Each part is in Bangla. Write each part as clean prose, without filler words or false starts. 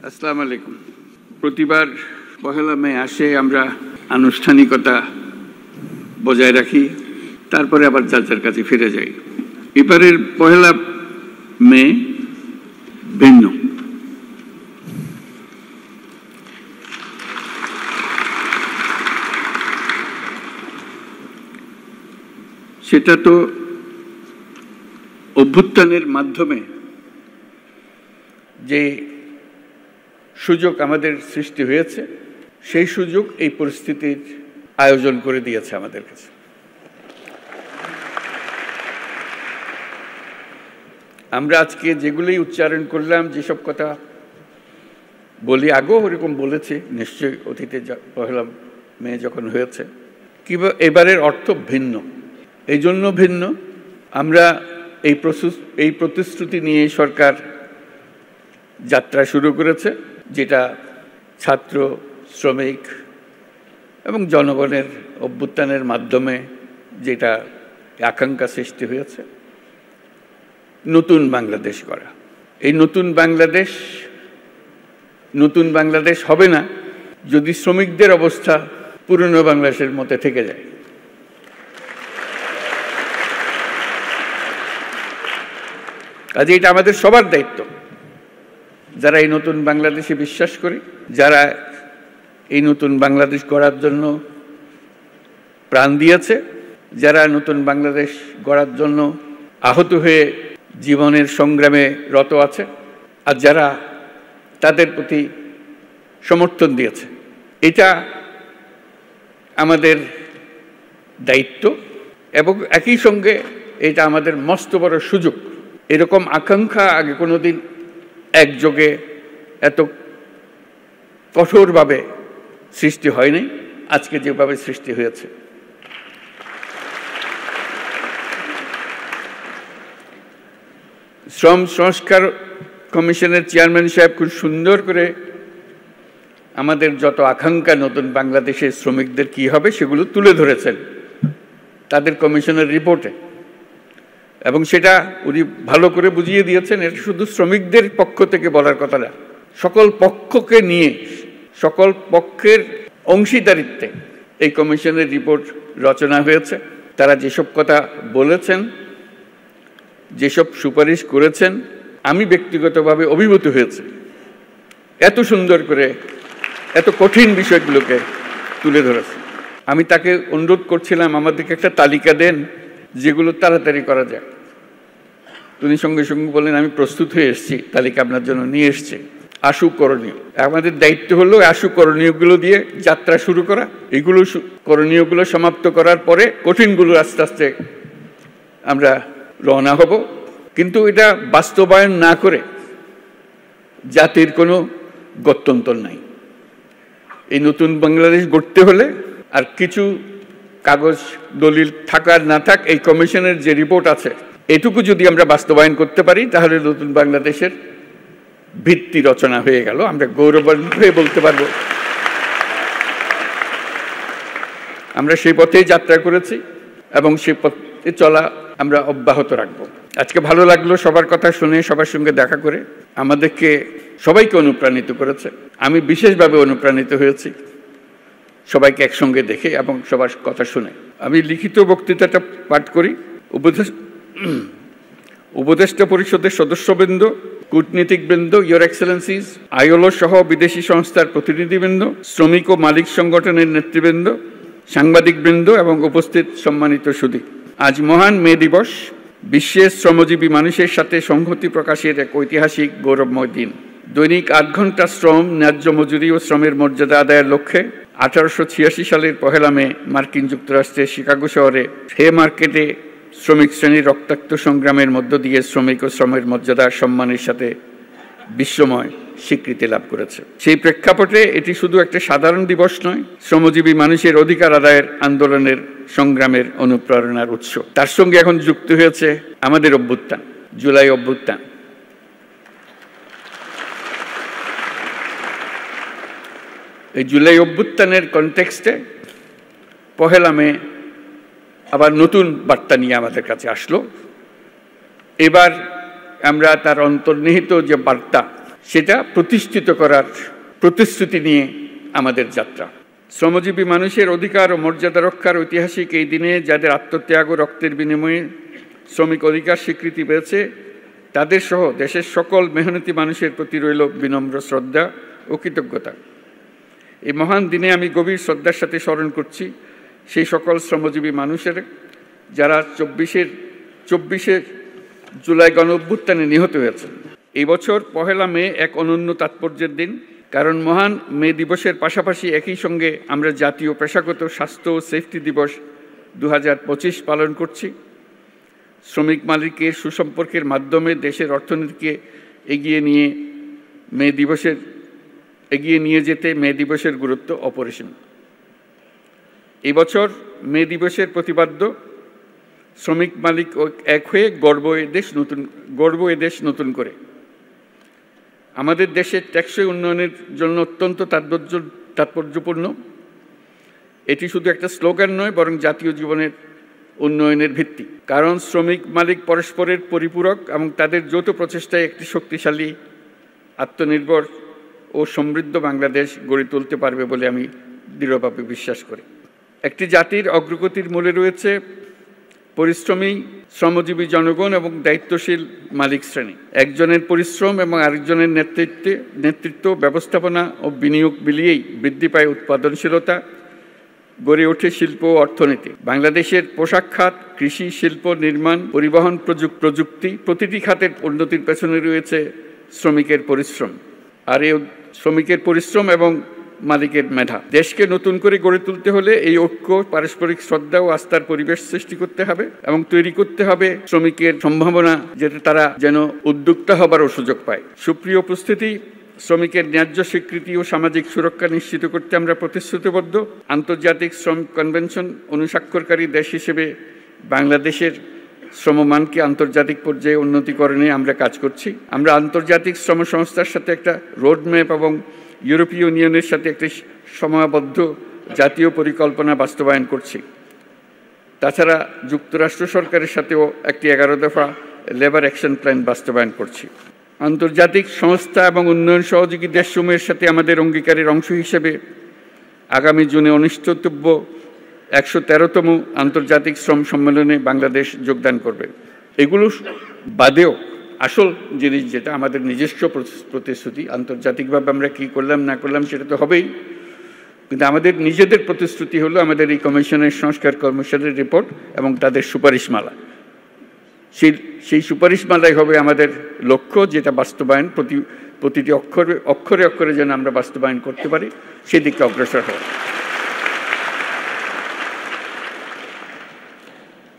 আসসালামু আলাইকুম। প্রতিবার পহেলা মে আসে আমরা আনুষ্ঠানিকতা বজায় রাখি, তারপরে আবার যার যার কাছে ফিরে যাই। এবারের পহেলা মে ভিন্ন। সেটা তো অভ্যুত্থানের মাধ্যমে যে সুযোগ আমাদের সৃষ্টি হয়েছে, সেই সুযোগ এই পরিস্থিতির আয়োজন করে দিয়েছে আমাদের কাছে। আমরা আজকে যেগুলোই উচ্চারণ করলাম, যেসব কথা বলি, আগেও ওরকম বলেছি নিশ্চয়ই অতীতে, পহেলা মে যখন হয়েছে। কিংবা এবারের অর্থ ভিন্ন। এই জন্য ভিন্ন, আমরা এই প্রতিশ্রুতি নিয়ে সরকার যাত্রা শুরু করেছে, যেটা ছাত্র, শ্রমিক এবং জনগণের অভ্যুত্থানের মাধ্যমে যেটা আকাঙ্ক্ষা সৃষ্টি হয়েছে, নতুন বাংলাদেশ করা। এই নতুন বাংলাদেশ হবে না যদি শ্রমিকদের অবস্থা পুরনো বাংলাদেশের মধ্যে থেকে যায়। কাজে এটা আমাদের সবার দায়িত্ব, যারা এই নতুন বাংলাদেশে বিশ্বাস করে, যারা এই নতুন বাংলাদেশ গড়ার জন্য প্রাণ দিয়েছে, যারা নতুন বাংলাদেশ গড়ার জন্য আহত হয়ে জীবনের সংগ্রামে রত আছে, আর যারা তাদের প্রতি সমর্থন দিয়েছে। এটা আমাদের দায়িত্ব এবং একই সঙ্গে এটা আমাদের মস্ত বড় সুযোগ। এরকম আকাঙ্ক্ষা আগে কোনোদিন একযোগে এত কঠোরভাবে সৃষ্টি হয়নি, আজকে যেভাবে সৃষ্টি হয়েছে। শ্রম সংস্কার কমিশনের চেয়ারম্যান সাহেব খুব সুন্দর করে আমাদের যত আকাঙ্ক্ষা নতুন বাংলাদেশের শ্রমিকদের কি হবে সেগুলো তুলে ধরেছেন তাদের কমিশনের রিপোর্টে, এবং সেটা উনি ভালো করে বুঝিয়ে দিয়েছেন। এটা শুধু শ্রমিকদের পক্ষ থেকে বলার কথা না, সকল পক্ষকে নিয়ে, সকল পক্ষের অংশীদারিত্বে এই কমিশনের রিপোর্ট রচনা হয়েছে। তারা যেসব কথা বলেছেন, যেসব সুপারিশ করেছেন, আমি ব্যক্তিগতভাবে অভিভূত হয়েছে। এত সুন্দর করে এত কঠিন বিষয়গুলোকে তুলে ধরেছে। আমি তাকে অনুরোধ করছিলাম আমাদেরকে একটা তালিকা দেন যেগুলো তাড়াতাড়ি করা যায়। তিনি সঙ্গে সঙ্গে বললেন, আমি প্রস্তুত হয়ে এসেছি, তালিকা আপনার জন্য নিয়ে এসছি। আশু করণীয়, আমাদের দায়িত্ব হলো আশু করণীয়গুলো দিয়ে যাত্রা শুরু করা। এগুলো করণীয়গুলো সমাপ্ত করার পরে কঠিনগুলো আস্তে আস্তে আমরা রওনা হব। কিন্তু এটা বাস্তবায়ন না করে জাতির কোনো গত্যন্তর নাই। এই নতুন বাংলাদেশ গড়তে হলে আর কিছু কাগজ দলিল থাকার না থাক, এই কমিশনের যে রিপোর্ট আছে এটুকু যদি আমরা বাস্তবায়ন করতে পারি, তাহলে নতুন বাংলাদেশের ভিত্তি রচনা হয়ে গেল। আমরা গৌরবান্বিত হয়ে বলতে পারবো আমরা সেই পথেই যাত্রা করেছি এবং সেই পথে চলা আমরা অব্যাহত রাখবো। আজকে ভালো লাগলো সবার কথা শুনে, সবার সঙ্গে দেখা করে। আমাদেরকে সবাইকে অনুপ্রাণিত করেছে। আমি বিশেষভাবে অনুপ্রাণিত হয়েছি সবাইকে একসঙ্গে দেখে এবং সবার কথা শুনে। আমি লিখিত বক্তৃতাটা পাঠ করি। উপদেষ্টা পরিষদের সদস্যবৃন্দ, কূটনীতিকবৃন্দ, ইয়োর এক্সেলেন্সিজ, আইএলও সহ বিদেশি সংস্থার প্রতিনিধিবৃন্দ, শ্রমিক ও মালিক সংগঠনের নেতৃবৃন্দ, সাংবাদিকবৃন্দ এবং উপস্থিত সম্মানিত সুধী, আজ মহান মে দিবস। বিশ্বের শ্রমজীবী মানুষের সাথে সংহতি প্রকাশের এক ঐতিহাসিক গৌরবময় দিন। দৈনিক 8 ঘন্টা শ্রম, ন্যায্য মজুরি ও শ্রমের মর্যাদা আদায়ের লক্ষ্যে 1886 সালের পহেলা মে মার্কিন যুক্তরাষ্ট্রের শিকাগো শহরে হে মার্কেটে শ্রমিক শ্রেণীর রক্তাক্ত সংগ্রামের মধ্য দিয়ে শ্রমিক ও শ্রমের মর্যাদা সম্মানের সাথে বিশ্বময় স্বীকৃতি লাভ করেছে। সেই প্রেক্ষাপটে এটি শুধু একটা সাধারণ দিবস নয়, শ্রমজীবী মানুষের অধিকার আদায়ের আন্দোলনের সংগ্রামের অনুপ্রেরণার উৎস। তার সঙ্গে এখন যুক্ত হয়েছে আমাদের অভ্যুত্থান, জুলাই অভ্যুত্থান। এই জুলাই অভ্যুত্থানের কনটেক্সটে পহেলা মে আবার নতুন বার্তা নিয়ে আমাদের কাছে আসলো। এবার আমরা তার অন্তর্নিহিত যে বার্তা সেটা প্রতিষ্ঠিত করার প্রতিশ্রুতি নিয়ে আমাদের যাত্রা। শ্রমজীবী মানুষের অধিকার ও মর্যাদা রক্ষার ঐতিহাসিক এই দিনে যাদের আত্মত্যাগ ও রক্তের বিনিময়ে শ্রমিক অধিকার স্বীকৃতি পেয়েছে, তাদের সহ দেশের সকল মেহনতি মানুষের প্রতি রইল বিনম্র শ্রদ্ধা ও কৃতজ্ঞতা। এই মহান দিনে আমি গভীর শ্রদ্ধার সাথে স্মরণ করছি সেই সকল শ্রমজীবী মানুষের যারা 24শে জুলাই গণঅভ্যুত্থানে নিহত হয়েছেন। এই বছর 1 মে এক অনন্য তাৎপর্যের দিন, কারণ মহান মে দিবসের পাশাপাশি একই সঙ্গে আমরা জাতীয় পেশাগত স্বাস্থ্য ও সেফটি দিবস 2025 পালন করছি। শ্রমিক মালিকের সুসম্পর্কের মাধ্যমে দেশের অর্থনীতিকে এগিয়ে নিয়ে যেতে মে দিবসের গুরুত্ব অপরিসীম। এই বছর মে দিবসের প্রতিপাদ্য শ্রমিক মালিক এক হয়ে গর্ব এ দেশ নতুন করে। আমাদের দেশের টেকসই উন্নয়নের জন্য অত্যন্ত তাৎপর্যপূর্ণ। এটি শুধু একটা স্লোগান নয়, বরং জাতীয় জীবনের উন্নয়নের ভিত্তি। কারণ শ্রমিক মালিক পরস্পরের পরিপূরক এবং তাদের যৌথ প্রচেষ্টায় একটি শক্তিশালী, আত্মনির্ভর ও সমৃদ্ধ বাংলাদেশ গড়ে তুলতে পারবে বলে আমি দৃঢ়ভাবে বিশ্বাস করি। একটি জাতির অগ্রগতির মূলে রয়েছে পরিশ্রমী শ্রমজীবী জনগণ এবং দায়িত্বশীল মালিক শ্রেণী। একজনের পরিশ্রম এবং আরেকজনের নেতৃত্ব, ব্যবস্থাপনা ও বিনিয়োগ মিলিয়েই বৃদ্ধি পায় উৎপাদনশীলতা, গড়ে ওঠে শিল্প ও অর্থনীতি। বাংলাদেশের পোশাক খাত, কৃষি, শিল্প, নির্মাণ, পরিবহন, প্রযুক্তি প্রতিটি খাতের উন্নতির পেছনে রয়েছে শ্রমিকের পরিশ্রম। আর এই শ্রমিকের পরিশ্রম এবং মালিকের মেধা। দেশকে নতুন করে গড়ে তুলতে হলে এই ঐক্য, পারস্পরিক শ্রদ্ধা ও আস্থার পরিবেশ সৃষ্টি করতে হবে এবং তৈরি করতে হবে শ্রমিকের সম্ভাবনা, যাতে তারা যেন উদ্যোক্তা হবারও সুযোগ পায়। সুপ্রিয় উপস্থিতি, শ্রমিকের ন্যায্য স্বীকৃতি ও সামাজিক সুরক্ষা নিশ্চিত করতে আমরা প্রতিশ্রুতিবদ্ধ। আন্তর্জাতিক শ্রম কনভেনশন অনুস্বাক্ষরকারী দেশ হিসেবে বাংলাদেশের শ্রমমানকে আন্তর্জাতিক পর্যায়ে উন্নতিকরণে আমরা কাজ করছি। আমরা আন্তর্জাতিক শ্রম সংস্থার সাথে একটা রোডম্যাপ এবং ইউরোপীয় ইউনিয়নের সাথে একটি সময়াবদ্ধ জাতীয় পরিকল্পনা বাস্তবায়ন করছি। তাছাড়া যুক্তরাষ্ট্র সরকারের সাথেও একটি 11 দফা লেবার অ্যাকশন প্ল্যান বাস্তবায়ন করছি। আন্তর্জাতিক সংস্থা এবং উন্নয়ন সহযোগী দেশসমূহের সাথে আমাদের অঙ্গীকারের অংশ হিসেবে আগামী জুনে অনুষ্ঠিতব্য 113তম আন্তর্জাতিক শ্রম সম্মেলনে বাংলাদেশ যোগদান করবে। এগুলো বাদেও আসল জিনিস যেটা আমাদের নিজস্ব প্রতিশ্রুতি, আন্তর্জাতিকভাবে আমরা কী করলাম না করলাম সেটা তো হবেই, কিন্তু আমাদের নিজেদের প্রতিশ্রুতি হলো আমাদের এই কমিশনের সংস্কার কমিশনের রিপোর্ট এবং তাদের সুপারিশমালা। সেই সুপারিশমালাই হবে আমাদের লক্ষ্য, যেটা বাস্তবায়ন প্রতিটি অক্ষরে অক্ষরে যেন আমরা বাস্তবায়ন করতে পারি, সেদিকে অগ্রসর হওয়া।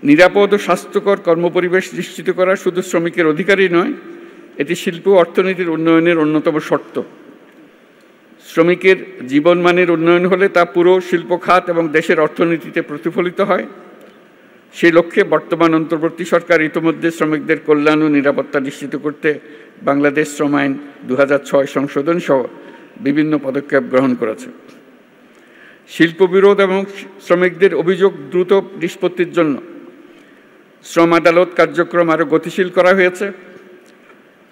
নিরাপদ ও স্বাস্থ্যকর কর্মপরিবেশ নিশ্চিত করা শুধু শ্রমিকের অধিকারই নয়, এটি শিল্প ও অর্থনীতির উন্নয়নের অন্যতম শর্ত। শ্রমিকের জীবনমানের উন্নয়ন হলে তা পুরো শিল্প খাত এবং দেশের অর্থনীতিতে প্রতিফলিত হয়। সেই লক্ষ্যে বর্তমান অন্তর্বর্তী সরকার ইতিমধ্যে শ্রমিকদের কল্যাণ ও নিরাপত্তা নিশ্চিত করতে বাংলাদেশ শ্রম আইন 2006 সংশোধন সহ বিভিন্ন পদক্ষেপ গ্রহণ করেছে। শিল্প বিরোধ এবং শ্রমিকদের অভিযোগ দ্রুত নিষ্পত্তির জন্য শ্রম আদালত কার্যক্রম আরও গতিশীল করা হয়েছে।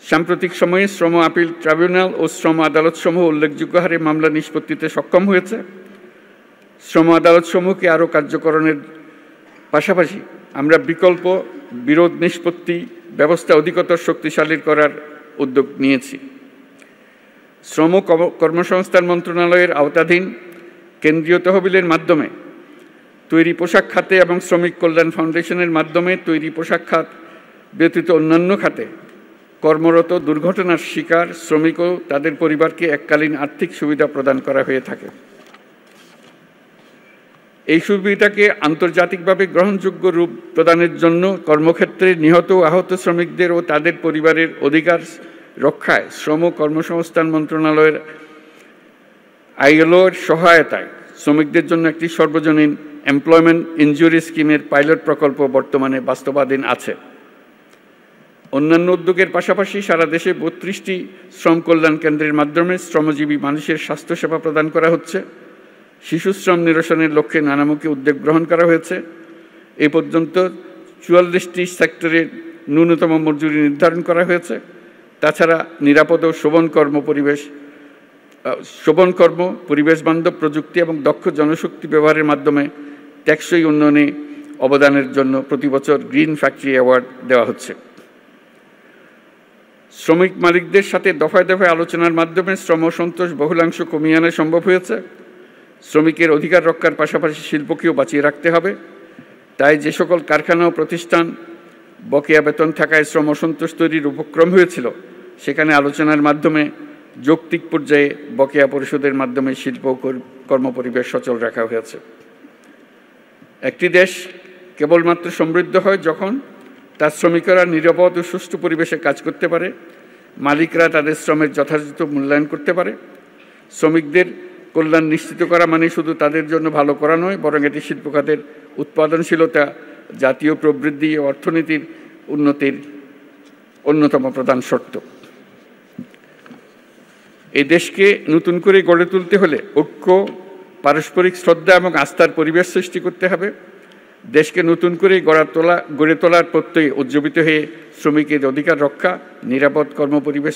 সাম্প্রতিক সময়ে শ্রম আপিল ট্রাইব্যুনাল ও শ্রম আদালতসমূহ উল্লেখযোগ্য হারে মামলা নিষ্পত্তিতে সক্ষম হয়েছে। শ্রম আদালতসমূহকে আরও কার্যকরণের পাশাপাশি আমরা বিকল্প বিরোধ নিষ্পত্তি ব্যবস্থা অধিকতর শক্তিশালী করার উদ্যোগ নিয়েছি। শ্রম কর্মসংস্থান মন্ত্রণালয়ের আওতাধীন কেন্দ্রীয় তহবিলের মাধ্যমে তৈরি পোশাক খাতে এবং শ্রমিক কল্যাণ ফাউন্ডেশনের মাধ্যমে তৈরি পোশাক খাত ব্যতীত অন্যান্য খাতে কর্মরত দুর্ঘটনার শিকার শ্রমিক ও তাদের পরিবারকে এককালীন আর্থিক সুবিধা প্রদান করা হয়ে থাকে। এই সুবিধাকে আন্তর্জাতিকভাবে গ্রহণযোগ্য রূপ প্রদানের জন্য কর্মক্ষেত্রে নিহত ও আহত শ্রমিকদের ও তাদের পরিবারের অধিকার রক্ষায় শ্রম কর্মসংস্থান মন্ত্রণালয়ের ILO-র সহায়তায় শ্রমিকদের জন্য একটি সর্বজনীন এমপ্লয়মেন্ট ইনজুরি স্কিমের পাইলট প্রকল্প বর্তমানে বাস্তবাধীন আছে। অন্যান্য উদ্যোগের পাশাপাশি সারা দেশে 32টি শ্রম কল্যাণ কেন্দ্রের মাধ্যমে শ্রমজীবী মানুষের স্বাস্থ্যসেবা প্রদান করা হচ্ছে। শিশু শ্রম নিরসনের লক্ষ্যে নানামুখী উদ্যোগ গ্রহণ করা হয়েছে। এ পর্যন্ত 44টি সেক্টরে ন্যূনতম মজুরি নির্ধারণ করা হয়েছে। তাছাড়া নিরাপদ ও শোভন কর্ম, পরিবেশ বান্ধব প্রযুক্তি এবং দক্ষ জনশক্তি ব্যবহারের মাধ্যমে টেকসই উন্নয়নে অবদানের জন্য প্রতি বছর গ্রিন ফ্যাক্টরি অ্যাওয়ার্ড দেওয়া হচ্ছে। শ্রমিক মালিকদের সাথে দফায় দফায় আলোচনার মাধ্যমে শ্রম সন্তোষ বহুলাংশ কমিয়ে আনা সম্ভব হয়েছে। শ্রমিকের অধিকার রক্ষার পাশাপাশি শিল্পকেও বাঁচিয়ে রাখতে হবে। তাই যে সকল কারখানা ও প্রতিষ্ঠান বকেয়া বেতন থাকায় শ্রম অসন্তোষ তৈরির উপক্রম হয়েছিল, সেখানে আলোচনার মাধ্যমে যৌক্তিক পর্যায়ে বকেয়া পরিশোধের মাধ্যমে শিল্প কর্মপরিবেশ সচল রাখা হয়েছে। একটি দেশ কেবলমাত্র সমৃদ্ধ হয় যখন তার শ্রমিকরা নিরাপদ ও সুষ্ঠু পরিবেশে কাজ করতে পারে, মালিকরা তাদের শ্রমের যথাযথ মূল্যায়ন করতে পারে। শ্রমিকদের কল্যাণ নিশ্চিত করা মানে শুধু তাদের জন্য ভালো করা নয়, বরং এটি শিল্প খাতের উৎপাদনশীলতা, জাতীয় প্রবৃদ্ধি ও অর্থনীতির উন্নতির অন্যতম প্রধান শর্ত। এই দেশকে নতুন করে গড়ে তুলতে হলে ঐক্য, পারস্পরিক শ্রদ্ধা এবং আস্থার পরিবেশ সৃষ্টি করতে হবে। দেশকে নতুন করে গড়ে তোলার প্রত্যয়ে উজ্জীবিত হয়ে শ্রমিকের অধিকার রক্ষা, নিরাপদ কর্মপরিবেশ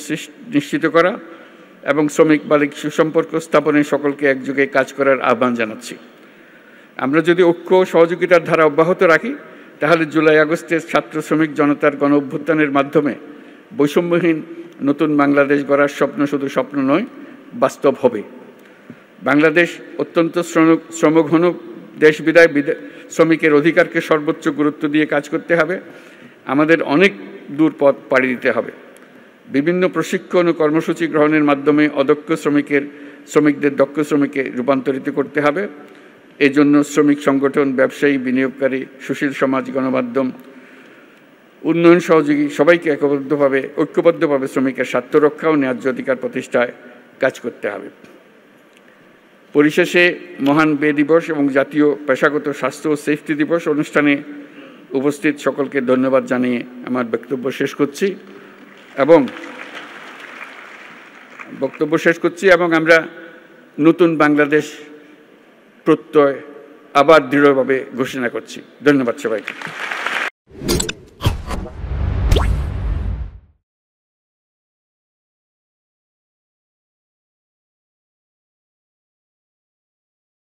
নিশ্চিত করা এবং শ্রমিক মালিক সুসম্পর্ক স্থাপনে সকলকে একযোগে কাজ করার আহ্বান জানাচ্ছি। আমরা যদি ঐক্য ও সহযোগিতার ধারা অব্যাহত রাখি, তাহলে জুলাই আগস্টের ছাত্র শ্রমিক জনতার গণ অভ্যুত্থানের মাধ্যমে বৈষম্যহীন নতুন বাংলাদেশ গড়ার স্বপ্ন শুধু স্বপ্ন নয়, বাস্তব হবে। বাংলাদেশ অত্যন্ত শ্রমঘন দেশ বিদায় শ্রমিকের অধিকারকে সর্বোচ্চ গুরুত্ব দিয়ে কাজ করতে হবে। আমাদের অনেক দূর পথ পাড়ি দিতে হবে। বিভিন্ন প্রশিক্ষণ ও কর্মসূচি গ্রহণের মাধ্যমে অদক্ষ শ্রমিকদের দক্ষ শ্রমিকে রূপান্তরিত করতে হবে। এজন্য শ্রমিক সংগঠন, ব্যবসায়ী, বিনিয়োগকারী, সুশীল সমাজ, গণমাধ্যম, উন্নয়ন সহযোগী সবাইকে ঐক্যবদ্ধভাবে শ্রমিকের স্বার্থ রক্ষা ও ন্যায্য অধিকার প্রতিষ্ঠায় কাজ করতে হবে। পরিশেষে মহান বে দিবস এবং জাতীয় পেশাগত স্বাস্থ্য ও সেফটি দিবস অনুষ্ঠানে উপস্থিত সকলকে ধন্যবাদ জানিয়ে আমার বক্তব্য শেষ করছি এবং আমরা নতুন বাংলাদেশ প্রত্যয় আবার দৃঢ়ভাবে ঘোষণা করছি। ধন্যবাদ সবাইকে।